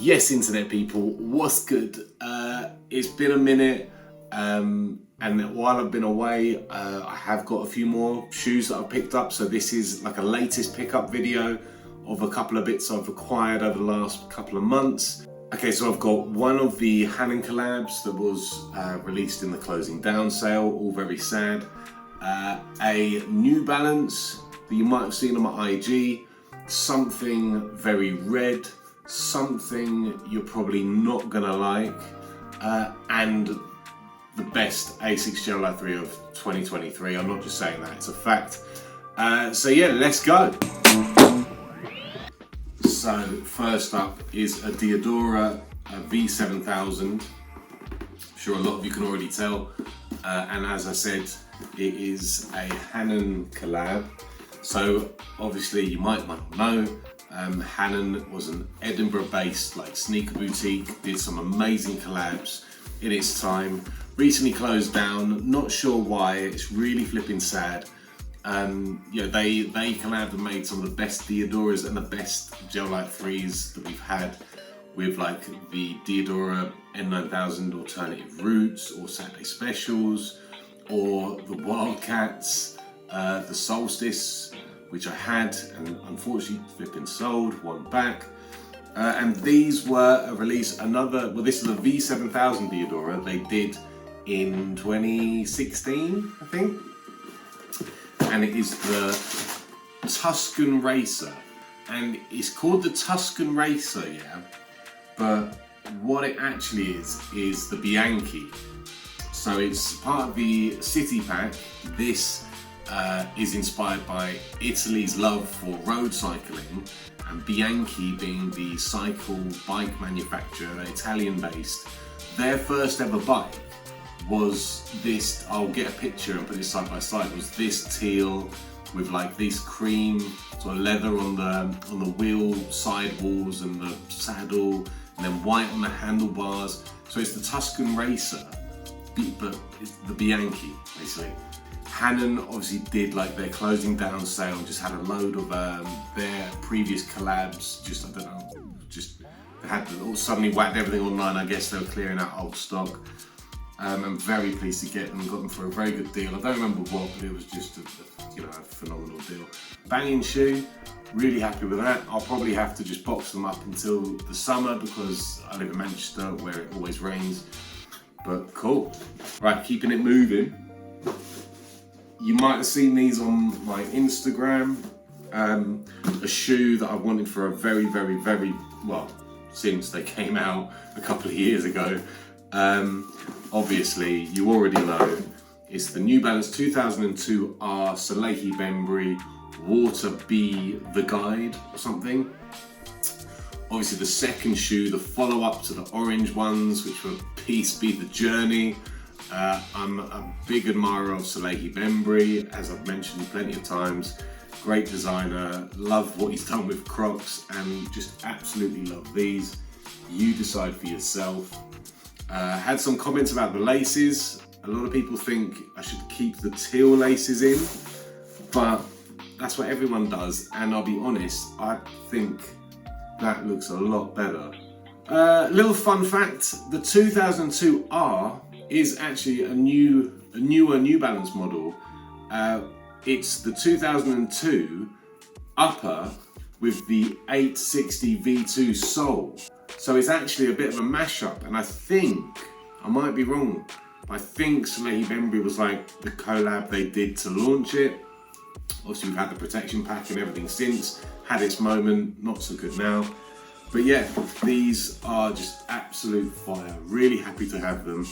Yes, internet people, what's good? It's been a minute, and while I've been away, I have got a few more shoes that I've picked up. So this is like a latest pickup video of a couple of bits I've acquired over the last couple of months. Okay, so I've got one of the Hanon collabs that was released in the closing down sale, all very sad. A New Balance that you might have seen on my IG, something very red, something you're probably not gonna like, and the best Asics Gel Lyte 3 of 2023. I'm not just saying that, it's a fact. So yeah, let's go. So first up is a Diadora V7000. I'm sure a lot of you can already tell. And as I said, it is a Hanon collab. So obviously you might not know, Hanon was an Edinburgh-based like sneaker boutique, did some amazing collabs in its time. Recently closed down, not sure why, it's really flipping sad. Yeah, they collabed and made some of the best Diadoras and the best Gel Lyte 3s that we've had, with like the Diadora N9000 Alternative Roots or Saturday Specials, or the Wildcats, the Solstice, which I had and unfortunately flipping sold, one back. And these were a release, well, this is a V7000 Diadora they did in 2016, I think. And it is the Tuscan Racer. And it's called the Tuscan Racer, yeah? But what it actually is the Bianchi. So it's part of the City Pack. This is inspired by Italy's love for road cycling, and Bianchi being the bike manufacturer, Italian based. Their first ever bike was this, I'll get a picture and put it side by side, was this teal with like this cream sort of leather on the wheel sidewalls and the saddle, and then white on the handlebars. So it's the Tuscan Racer, but it's the Bianchi basically. Hanon obviously did like their closing down sale and just had a load of their previous collabs. Just, I don't know, just they had suddenly whacked everything online. I guess they were clearing out old stock. I'm very pleased to get them. Got them for a very good deal. I don't remember what, but it was just a phenomenal deal. Banging shoe. Really happy with that. I'll probably have to just box them up until the summer because I live in Manchester where it always rains. But cool. Right, keeping it moving. You might have seen these on my Instagram. A shoe that I've wanted for a very, well, since they came out a couple of years ago. Obviously, you already know, it's the New Balance 2002 R Salehe Bembury Water Be The Guide or something. Obviously the second shoe, the follow-up to the orange ones, which were Peace Be The Journey. I'm a big admirer of Salehe Bembury, as I've mentioned plenty of times. Great designer, love what he's done with Crocs, and just absolutely love these. You decide for yourself. Had some comments about the laces. A lot of people think I should keep the teal laces in, but that's what everyone does, and I'll be honest, I think that looks a lot better. Little fun fact, the 2002 R is actually a newer New Balance model. It's the 2002 upper with the 860 V2 sole. So it's actually a bit of a mashup, and I think, I might be wrong, I think Salehe Bembury was like the collab they did to launch it. Obviously we've had the protection pack and everything since, had its moment, not so good now. But yeah, these are just absolute fire, really happy to have them.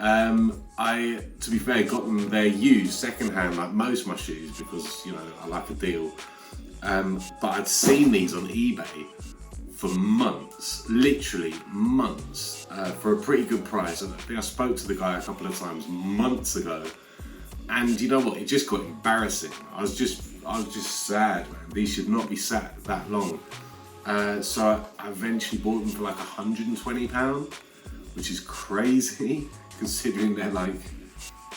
I, to be fair, got them, they're used secondhand like most of my shoes because, you know, I like a deal. But I'd seen these on eBay for months, literally months, for a pretty good price. I think I spoke to the guy a couple of times months ago, and you know what? It just got embarrassing. I was just sad, man. These should not be sat that long. So I eventually bought them for like £120, which is crazy considering they're like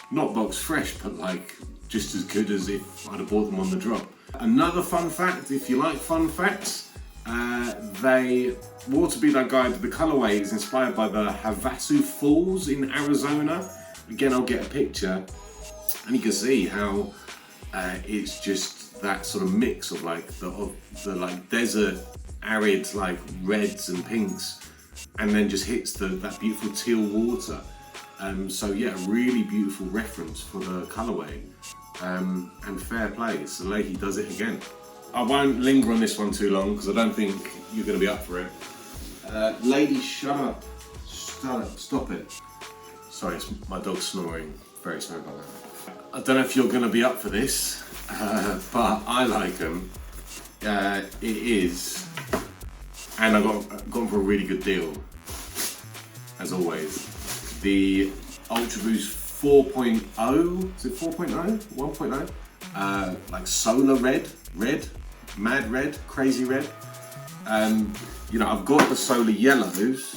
not box fresh, but like just as good as if I'd have bought them on the drop. Another fun fact, if you like fun facts, They Waterbead Guide, the colorway is inspired by the Havasu Falls in Arizona. Again, I'll get a picture, and you can see how it's just that sort of mix of like the like desert, arid like reds and pinks, and then just hits that beautiful teal water. So yeah, really beautiful reference for the colorway, and fair play. Salehe does it again. I won't linger on this one too long because I don't think you're going to be up for it. Lady, shut up. Stop it. Sorry, it's my dog's snoring. Very sorry about that. I don't know if you're going to be up for this, but I like them. It is, and I got them for a really good deal, as always. The Ultraboost 4.0, is it 4.0? 1.0? Like solar red, mad red, crazy red. You know, I've got the solar yellows,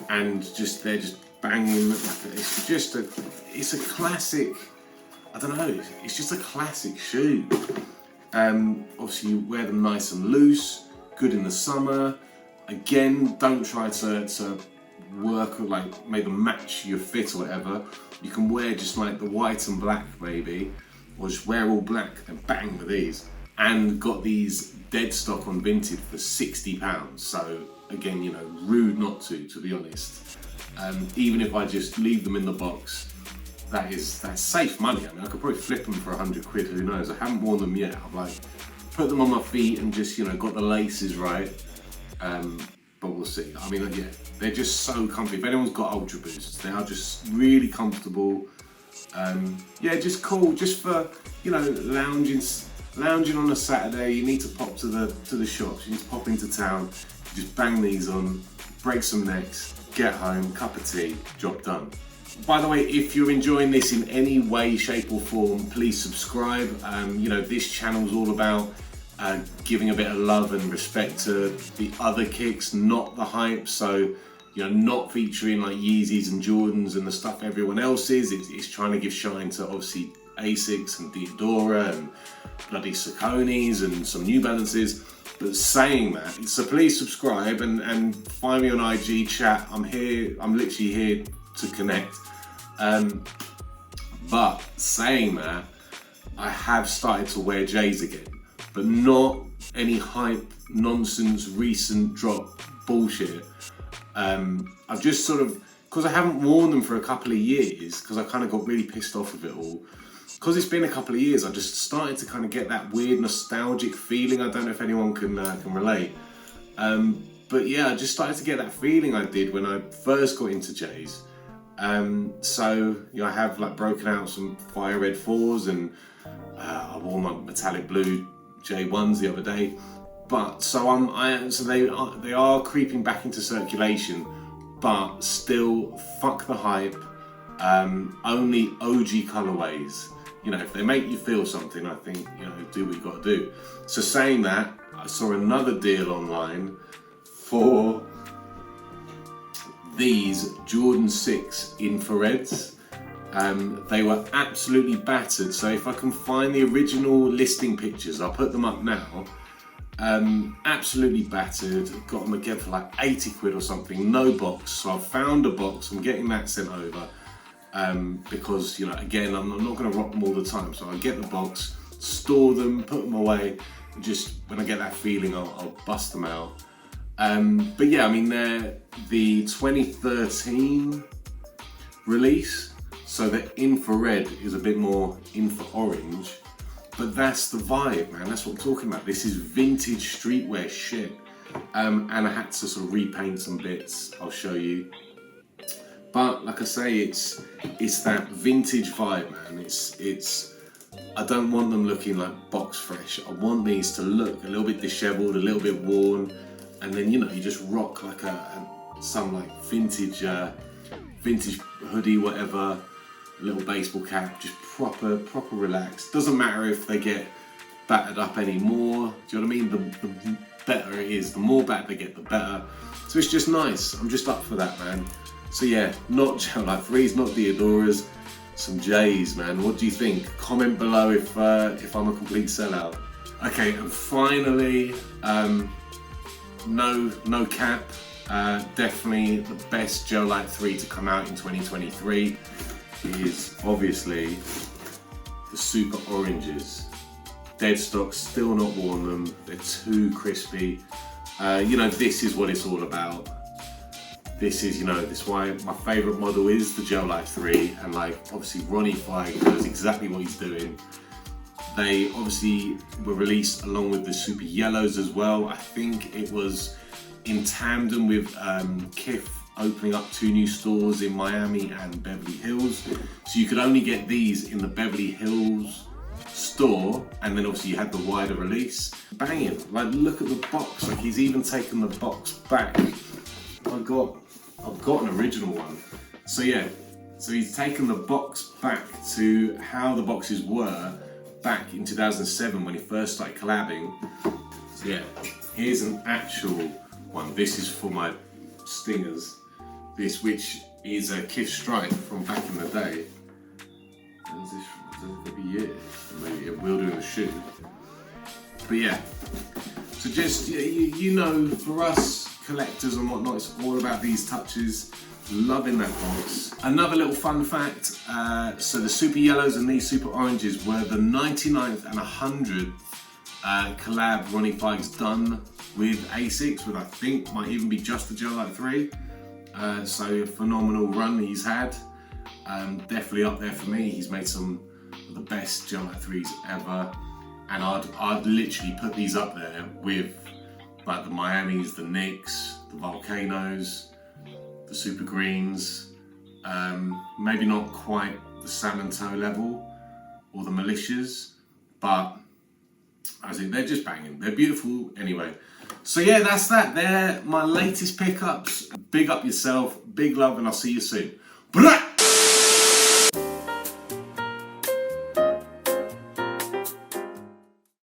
and they're just banging. It's a classic. I don't know. It's just a classic shoe. Obviously, you wear them nice and loose, good in the summer. Again, don't try to work or like make them match your fit or whatever. You can wear just like the white and black maybe, or just wear all black and bang with these. And got these dead stock on Vinted for £60. So again, you know, rude not to be honest. Even if I just leave them in the box, that's safe money. I mean, I could probably flip them for 100 quid, who knows? I haven't worn them yet. I've like put them on my feet and just, you know, got the laces right. But we'll see. I mean, yeah, they're just so comfy. If anyone's got Ultra Boosts, they are just really comfortable. Yeah, just cool, just for, you know, lounging on a Saturday. You need to pop to the shops, you need to pop into town, just bang these on, break some necks, get home, cup of tea, job done. By the way, if you're enjoying this in any way, shape or form, please subscribe. You know, this channel's all about giving a bit of love and respect to the other kicks, not the hype. So, you know, not featuring like Yeezys and Jordans and the stuff everyone else is. It's trying to give shine to obviously Asics and Diadora and bloody Sauconys and some New Balances. But saying that, so please subscribe and find me on IG, chat. I'm here, I'm literally here to connect. But saying that, I have started to wear J's again, but not any hype, nonsense, recent drop bullshit. I've just sort of, because I haven't worn them for a couple of years, because I kind of got really pissed off with it all. Because it's been a couple of years, I just started to kind of get that weird nostalgic feeling. I don't know if anyone can relate. But yeah, I just started to get that feeling I did when I first got into J's. So, you know, I have like broken out some fire red 4s, and I wore my metallic blue J1s the other day. But so they are creeping back into circulation, but still fuck the hype. Only OG colorways. You know, if they make you feel something, I think, you know, do what you got to do. So saying that, I saw another deal online for these Jordan 6 infrareds. They were absolutely battered. So if I can find the original listing pictures, I'll put them up now. Absolutely battered. Got them again for like 80 quid or something, no box. So I've found a box, I'm getting that sent over. Because, you know, again, I'm not going to rock them all the time. So I get the box, store them, put them away, and just when I get that feeling, I'll bust them out. But yeah, I mean, they're the 2013 release, so the infrared is a bit more infra orange, but that's the vibe, man. That's what I'm talking about. This is vintage streetwear shit. And I had to sort of repaint some bits. I'll show you. But like I say, it's that vintage vibe, man. It's. I don't want them looking like box fresh. I want these to look a little bit disheveled, a little bit worn, and then, you know, you just rock like some like vintage hoodie, whatever, a little baseball cap, just proper relaxed. Doesn't matter if they get battered up anymore. Do you know what I mean? The better it is, the more batter they get, the better. So it's just nice. I'm just up for that, man. So yeah, not Gel Lyfe 3s, not Diadoras, some J's, man. What do you think? Comment below if I'm a complete sellout. Okay, and finally, no cap. Definitely the best Gel Lyte 3 to come out in 2023 is obviously the super oranges. Dead stock, still not worn them. They're too crispy. You know, this is what it's all about. This is, you know, this is why my favorite model is the Gel Lyfe 3, and like obviously Ronnie Feig knows exactly what he's doing. They obviously were released along with the super yellows as well. I think it was in tandem with Kith opening up 2 new stores in Miami and Beverly Hills. So you could only get these in the Beverly Hills store, and then obviously you had the wider release. Banging, like look at the box, like he's even taken the box back. I've got an original one. So yeah, so he's taken the box back to how the boxes were back in 2007 when he first started collabing. So yeah, here's an actual one. This is for my stingers. This, which is a Kith stripe from back in the day. When's this from? Maybe a year. Maybe it will do in the shoe. But yeah, so just, you know, for us collectors and whatnot, it's all about these touches. Loving that box. Another little fun fact, so the super yellows and these super oranges were the 99th and 100th collab Ronnie Feig's done with Asics, with I think might even be just the Gel Lyte 3. So a phenomenal run he's had. Definitely up there for me. He's made some of the best Gel Lyte 3s ever. And I'd literally put these up there with like the Miamis, the Knicks, the Volcanoes, the Super Greens, maybe not quite the Salmon Toe level or the Militias, but I think they're just banging. They're beautiful anyway. So yeah, that's that. They're my latest pickups. Big up yourself, big love, and I'll see you soon. Blah!